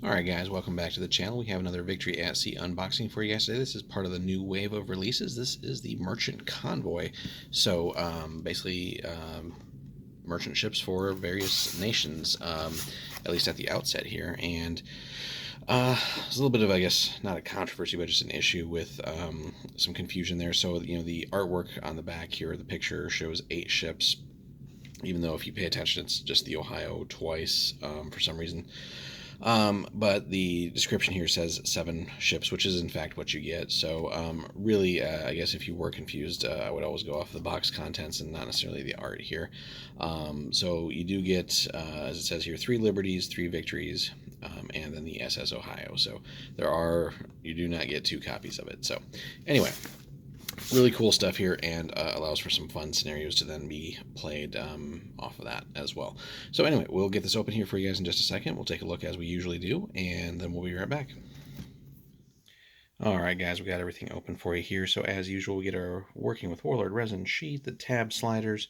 Alright guys, welcome back to the channel. We have another Victory at Sea unboxing for you guys today. This is part of the new wave of releases. This is the Merchant Convoy. So basically merchant ships for various nations, at least at the outset here. And there's a little bit of, I guess, not a controversy, but just an issue with some confusion there. So, the artwork on the back here, the picture shows 8 ships, even though if you pay attention, it's just the Ohio twice for some reason. But the description here says 7 ships, which is in fact what you get. So really, I guess if you were confused, I would always go off the box contents and not necessarily the art here. So you do get, as it says here, 3 Liberties, 3 Victories, and then the SS Ohio. So you do not get 2 copies of it. So anyway, really cool stuff here, and allows for some fun scenarios to then be played off of that as well. So anyway, we'll get this open here for you guys in just a second. We'll take a look as we usually do, and then we'll be right back. Alright guys, we got everything open for you here. So as usual, we get our working with Warlord resin sheet, the tab sliders,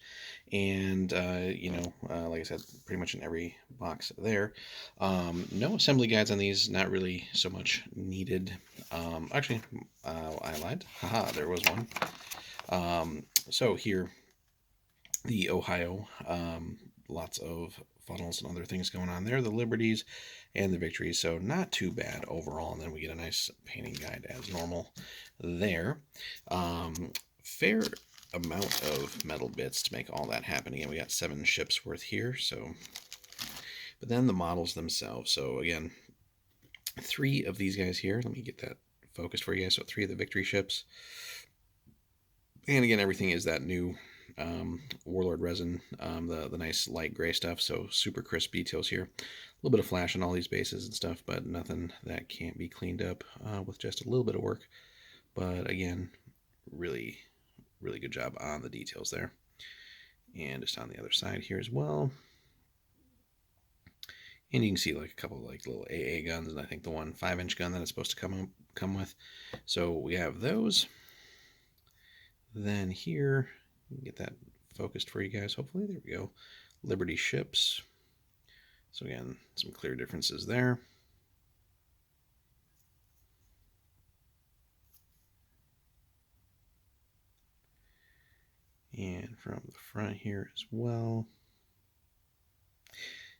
and like I said, pretty much in every box there. No assembly guides on these, not really so much needed. Actually, I lied. Haha, there was one. So here, the Ohio, lots of funnels and other things going on there. The Liberties and the Victories, so not too bad overall. And then we get a nice painting guide as normal there. Fair amount of metal bits to make all that happen. Again, we got 7 ships worth here. So, but then the models themselves. So again, 3 of these guys here. Let me get that focused for you guys. So 3 of the Victory ships. And again, everything is that new Warlord resin, the nice light gray stuff, so super crisp details here. A little bit of flash on all these bases and stuff, but nothing that can't be cleaned up with just a little bit of work. But again, really, really good job on the details there. And just on the other side here as well. And you can see like a couple of like little AA guns, and I think the one 5-inch gun that it's supposed to come with. So we have those. Then here, get that focused for you guys, hopefully. There we go. Liberty ships. So again, some clear differences there. And from the front here as well.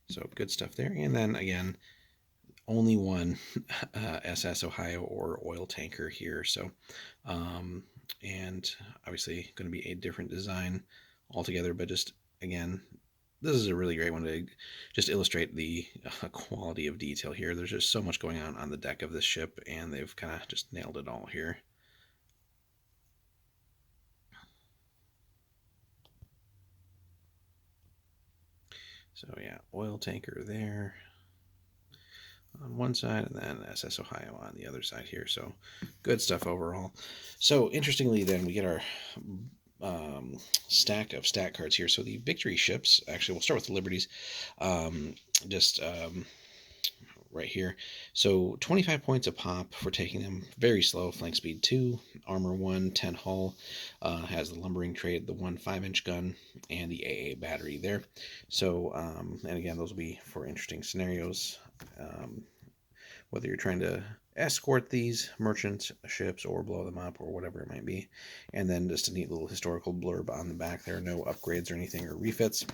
So good stuff there. And then again, only one SS Ohio or oil tanker here. So and obviously going to be a different design altogether, but just again, this is a really great one to just illustrate the quality of detail here. There's just so much going on the deck of this ship, and they've kind of just nailed it all here. So yeah, oil tanker there on one side, and then SS Ohio on the other side here. So good stuff overall. So interestingly, then we get our stack of stat cards here. So the Victory ships, actually, we'll start with the Liberties, right here. So 25 points a pop for taking them. Very slow, flank speed 2, armor 1, 10 hull, has the lumbering trait, the 1 5-inch gun, and the AA battery there. So, and again, those will be for interesting scenarios, whether you're trying to escort these merchant ships or blow them up or whatever it might be. And then just a neat little historical blurb on the back there. No upgrades or anything or refits.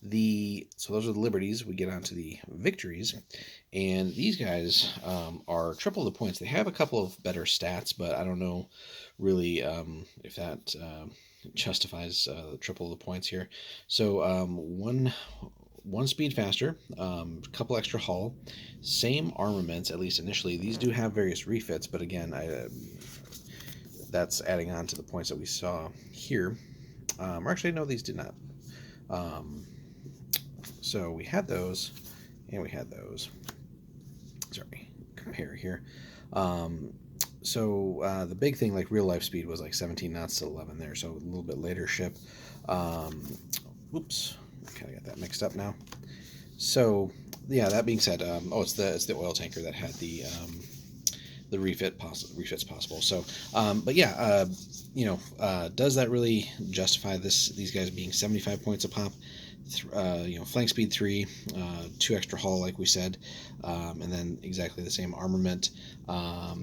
So those are the Liberties. We get onto the Victories, and these guys are triple the points. They have a couple of better stats, but I don't know really if that justifies triple the points here. So one speed faster, a couple extra hull, same armaments, at least initially. These do have various refits, but again, that's adding on to the points that we saw here. Or actually, no, these did not. So we had those, and we had those. Sorry, compare here. So the big thing, like real life speed, was like 17 knots to 11 there, so a little bit later ship. Oops, kind of got that mixed up now. So yeah, that being said, it's the oil tanker that had the the refits possible. So, but yeah, does that really justify these guys being 75 points a pop? Flank speed 3, 2 extra hull, like we said, and then exactly the same armament.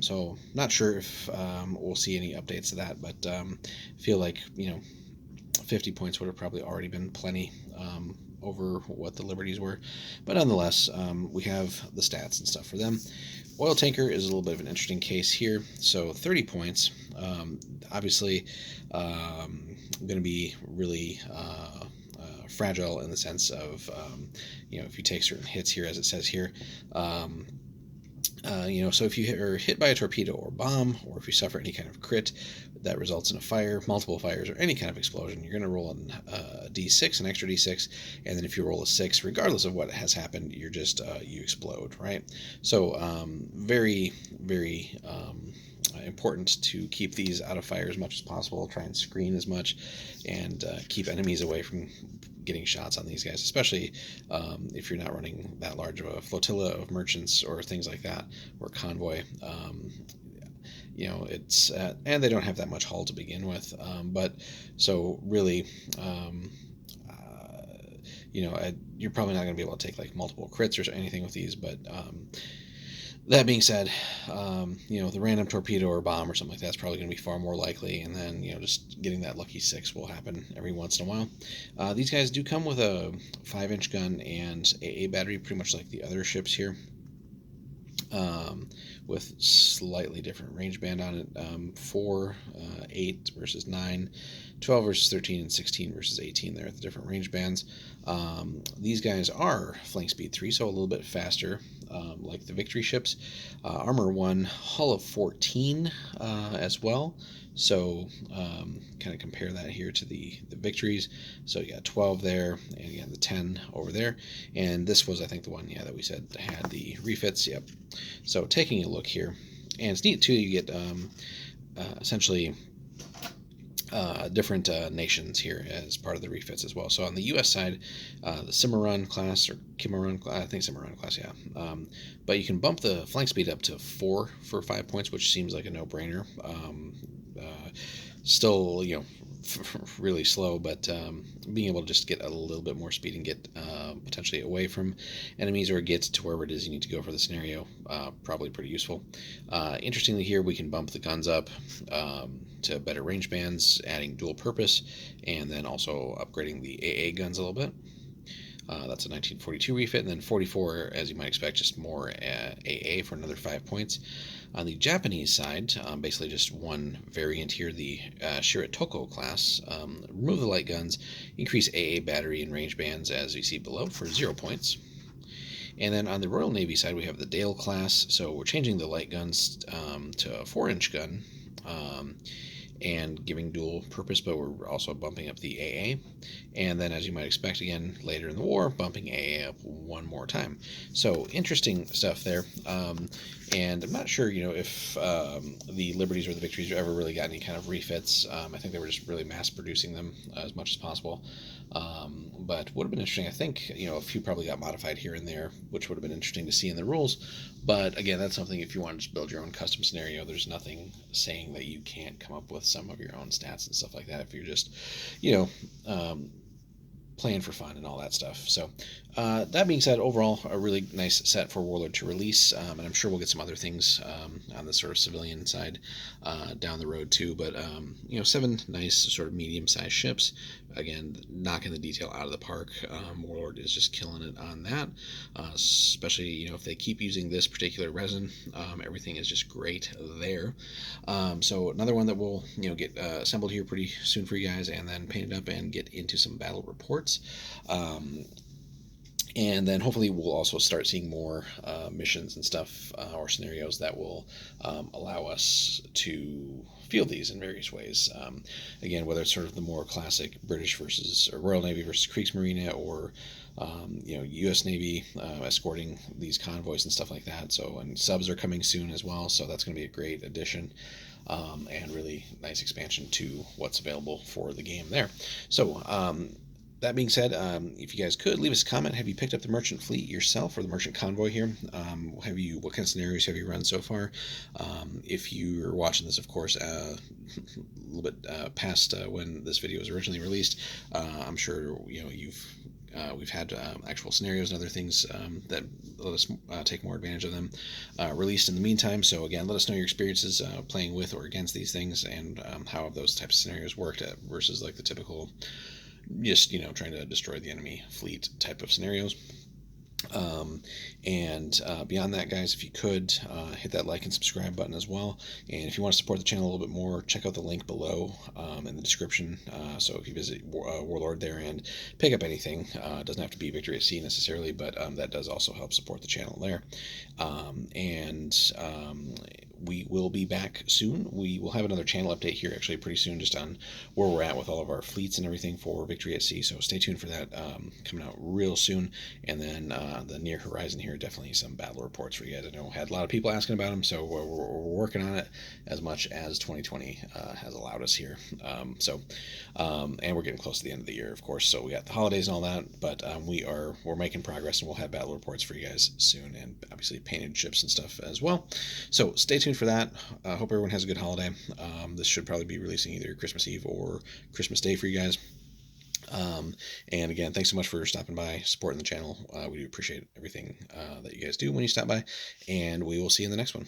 So not sure if we'll see any updates to that, but feel like 50 points would have probably already been plenty over what the Liberties were. But nonetheless, we have the stats and stuff for them. Oil tanker is a little bit of an interesting case here. So 30 points, obviously going to be really fragile in the sense of, if you take certain hits here, as it says here. So if you are hit by a torpedo or bomb, or if you suffer any kind of crit that results in a fire, multiple fires, or any kind of explosion, you're going to roll a d6, an extra d6, and then if you roll a 6, regardless of what has happened, you're just you explode, right? So very, very important to keep these out of fire as much as possible. Try and screen as much, and keep enemies away from getting shots on these guys, especially if you're not running that large of a flotilla of merchants or things like that, or convoy. It's and they don't have that much hull to begin with, but so really, you're probably not going to be able to take like multiple crits or anything with these, but that being said, the random torpedo or bomb or something like that's probably going to be far more likely, and then just getting that lucky 6 will happen every once in a while. These guys do come with a 5-inch gun and AA battery, pretty much like the other ships here, with slightly different range band on it. 4, 8 versus 9, 12 versus 13, and 16 versus 18 there at the different range bands. These guys are flank speed 3, so a little bit faster, like the Victory ships. Armor 1, hull of 14 as well. So kind of compare that here to the Victories. So you got 12 there, and again the 10 over there. And this was, I think, the one, that we said had the refits. Yep. So taking a look here, and it's neat too. You get essentially different nations here as part of the refits as well. So on the U.S. side, the Cimarron class, or Cimarron, I think Cimarron class, yeah. But you can bump the flank speed up to 4 for 5 points, which seems like a no-brainer. Still, really slow, but being able to just get a little bit more speed and get potentially away from enemies, or get to wherever it is you need to go for the scenario, probably pretty useful. Interestingly here, we can bump the guns up to better range bands, adding dual purpose, and then also upgrading the AA guns a little bit. That's a 1942 refit, and then 44, as you might expect, just more AA for another 5 points. On the Japanese side, basically just one variant here, the Shiratoko class. Remove the light guns, increase AA battery and range bands, as you see below, for 0 points. And then on the Royal Navy side, we have the Dale class. So we're changing the light guns to a 4-inch gun, and giving dual purpose, but we're also bumping up the AA. And then, as you might expect, again, later in the war, bumping AA up one more time. So interesting stuff there. And I'm not sure, if the Liberties or the Victories ever really got any kind of refits. I think they were just really mass producing them as much as possible. But would have been interesting. I think, a few probably got modified here and there, which would have been interesting to see in the rules. But again, that's something, if you want to just build your own custom scenario, there's nothing saying that you can't come up with some of your own stats and stuff like that if you're just, playing for fun and all that stuff. So that being said, overall, a really nice set for Warlord to release, and I'm sure we'll get some other things on the sort of civilian side down the road too. But 7 nice sort of medium-sized ships. Again, knocking the detail out of the park. Warlord is just killing it on that, especially if they keep using this particular resin. Everything is just great there. So another one that we'll get assembled here pretty soon for you guys, and then painted up and get into some battle reports. And then hopefully we'll also start seeing more missions and stuff, or scenarios that will allow us to field these in various ways. Again, whether it's sort of the more classic British versus, or Royal Navy versus Kriegsmarine, or U.S. Navy escorting these convoys and stuff like that. So, and subs are coming soon as well, so that's going to be a great addition. And really nice expansion to what's available for the game there. So That being said, if you guys could leave us a comment, have you picked up the merchant fleet yourself or the merchant convoy here? What kind of scenarios have you run so far? If you're watching this, of course, a little bit past when this video was originally released, I'm sure we've had actual scenarios and other things that let us take more advantage of them released in the meantime. So again, let us know your experiences playing with or against these things, and how have those types of scenarios worked versus like the typical just trying to destroy the enemy fleet type of scenarios. And beyond that, guys, if you could hit that like and subscribe button as well. And if you want to support the channel a little bit more, check out the link below in the description. So if you visit Warlord there and pick up anything, it doesn't have to be Victory at Sea necessarily, but that does also help support the channel there. And we will be back soon. We will have another channel update here actually pretty soon, just on where we're at with all of our fleets and everything for Victory at Sea. So stay tuned for that coming out real soon. And then the near horizon here, definitely some battle reports for you guys. I know had a lot of people asking about them, so we're working on it as much as 2020 has allowed us here. And we're getting close to the end of the year, of course. So we got the holidays and all that, but we're making progress, and we'll have battle reports for you guys soon, and obviously painted ships and stuff as well. So stay tuned for that. Hope everyone has a good holiday. This should probably be releasing either Christmas Eve or Christmas Day for you guys. And again, thanks so much for stopping by, supporting the channel. We do appreciate everything that you guys do when you stop by, and we will see you in the next one.